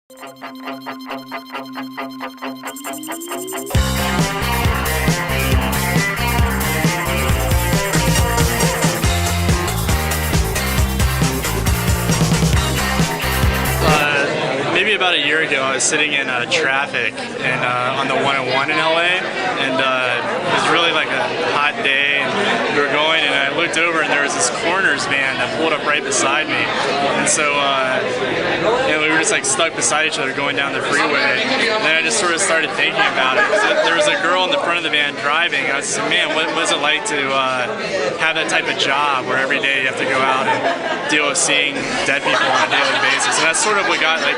Maybe about a year ago, I was sitting in traffic and on the 101 in LA, and it was really like a hot day, and we were going, and I looked over, and there was this Corners van that pulled up right beside me, and so we were just like stuck beside each other going down the freeway. And then I just sort of started thinking about it. There was a girl in the front of the van driving, and I was like, man, what was it like to have that type of job where every day you have to go out and deal with seeing dead people on a daily basis? And that's sort of what got like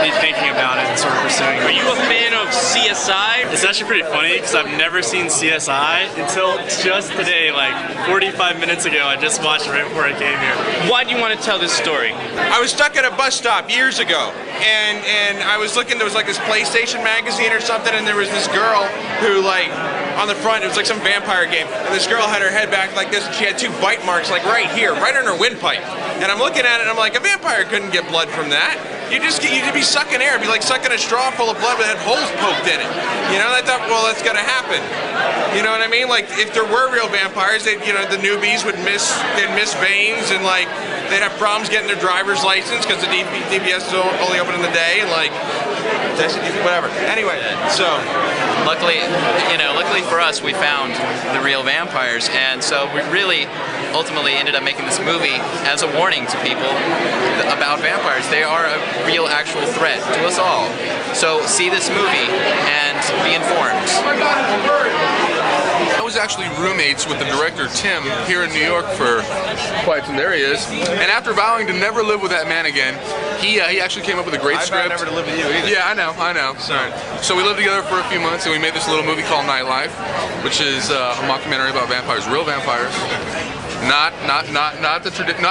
me thinking about it and sort of pursuing it. Are you a fan of CSI? It's actually pretty funny because I've never seen CSI until just today, like 45 minutes ago. I just watched it right before I came here. Why do you want to tell this story? I was stuck at a bus stop years ago, and I was looking, there was like this PlayStation magazine or something, and there was this girl who, like, on the front, it was like some vampire game, and this girl had her head back like this, and she had 2 bite marks like right here, right on her windpipe. And I'm looking at it, and I'm like, a vampire couldn't get blood from that. You'd be sucking air. It'd be like sucking a straw full of blood with had holes poked in it. You know, and I thought, well, that's gonna happen. You know what I mean? Like, if there were real vampires, the newbies would miss veins, and like they'd have problems getting their driver's license because the DPS is only open in the day, and like whatever. Anyway, so luckily for us, we found the real vampires, and so we really ultimately ended up making this movie as a warning to people about vampires. They are a real, actual threat to us all. So see this movie and be informed. I was actually roommates with the director Tim here in New York for quite some. There he is. And after vowing to never live with that man again, he actually came up with a great script. I vowed never to live with you either. Yeah, I know. So we lived together for a few months, and we made this little movie called Nightlife, which is a mockumentary about vampires, real vampires, not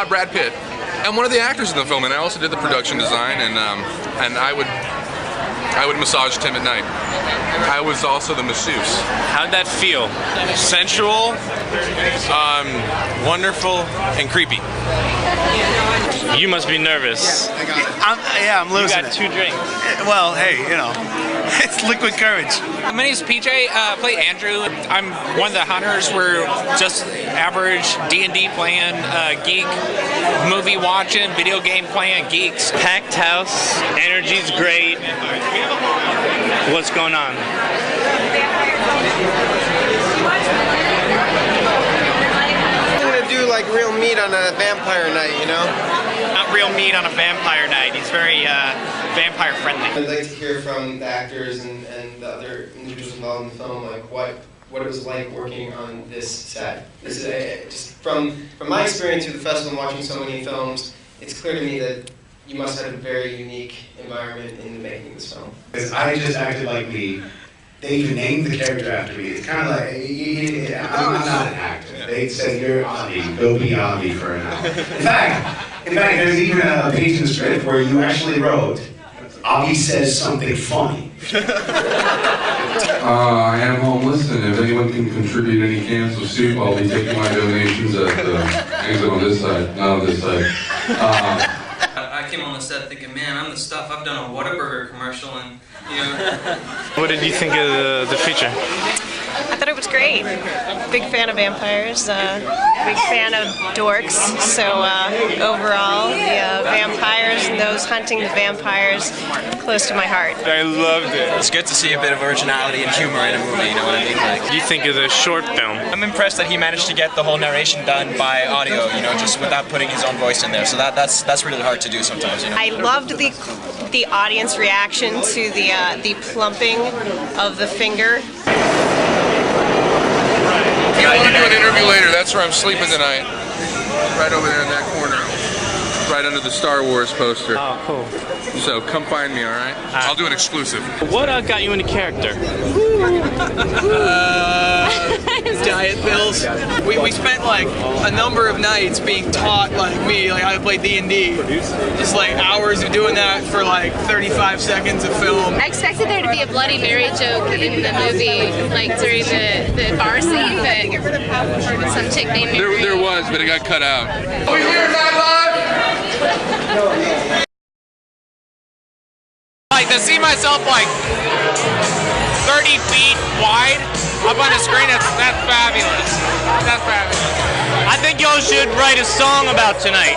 Brad Pitt. I'm one of the actors in the film, and I also did the production design, and I would massage Tim at night. I was also the masseuse. How'd that feel? sensual, wonderful, and creepy. You must be nervous. I'm losing it. You got 2 drinks. Well, hey, it's liquid courage. My name's PJ. I play Andrew. I'm one of the hunters. We're just average D&D playing, geek, movie watching, video game playing geeks. Packed house. Energy's great. What's going on? I'm gonna do like real meat on a vampire night, Not real meat on a vampire night. He's very vampire friendly. I'd like to hear from the actors and the other individuals involved in the film, like what it was like working on this set. This is just from my experience through the festival and watching so many films, it's clear to me that you must have a very unique environment in the making of this film. Because I just acted like me. They even named the character after me. It's kind of like, I'm not an actor. They said, you're Avi, go be Avi for an hour. In fact, there's even a page in the script where you actually wrote, Avi says something funny. I am homeless, and if anyone can contribute any cans of soup, I'll be taking my donations at the exit on this side, not on this side. I came on the set thinking, man, I'm the stuff. I've done a Whataburger commercial, and What did you think of the feature? I thought it was great. Big fan of vampires, big fan of dorks, so overall, the vampires and those hunting the vampires, close to my heart. I loved it. it's good to see a bit of originality and humor in a movie, you know what I mean? What do you think of the short film? I'm impressed that he managed to get the whole narration done by audio, just without putting his own voice in there. So that's really hard to do sometimes, I loved the audience reaction to the plumping of the finger. Yeah, I'm gonna do an interview later. That's where I'm sleeping tonight. Right over there in that corner. Right under the Star Wars poster. Oh, cool. So come find me, all right? I'll do an exclusive. What got you into character? Diet pills. We spent like a number of nights being taught how to play D&D. Just like hours of doing that for like 35 seconds of film. I expected there to be a Bloody Mary joke in the movie, like during the bar scene, but some chick named Mary. There was, but it got cut out. Are we here, Nightlife? Like to see myself like 30 feet wide up on a screen, that's fabulous. That's fabulous. I think y'all should write a song about tonight.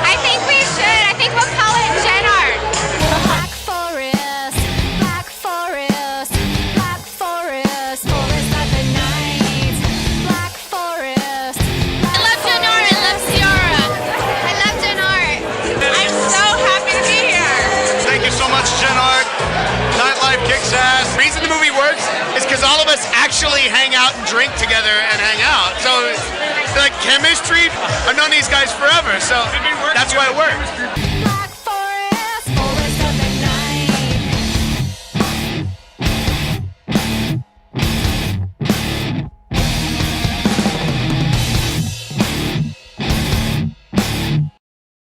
I think we should. I think we'll call it Gen Art. Black forest, black forest, black forest, forest of the night. Black forest. I love Gen Art. I love Ciara. I love Gen Art. I'm so happy to be here. Thank you so much, Gen Art. Nightlife kicks ass. The reason the movie works is because all of us actually hang out and drink together and hang out. So, the chemistry, I've known these guys forever, so that's why it works.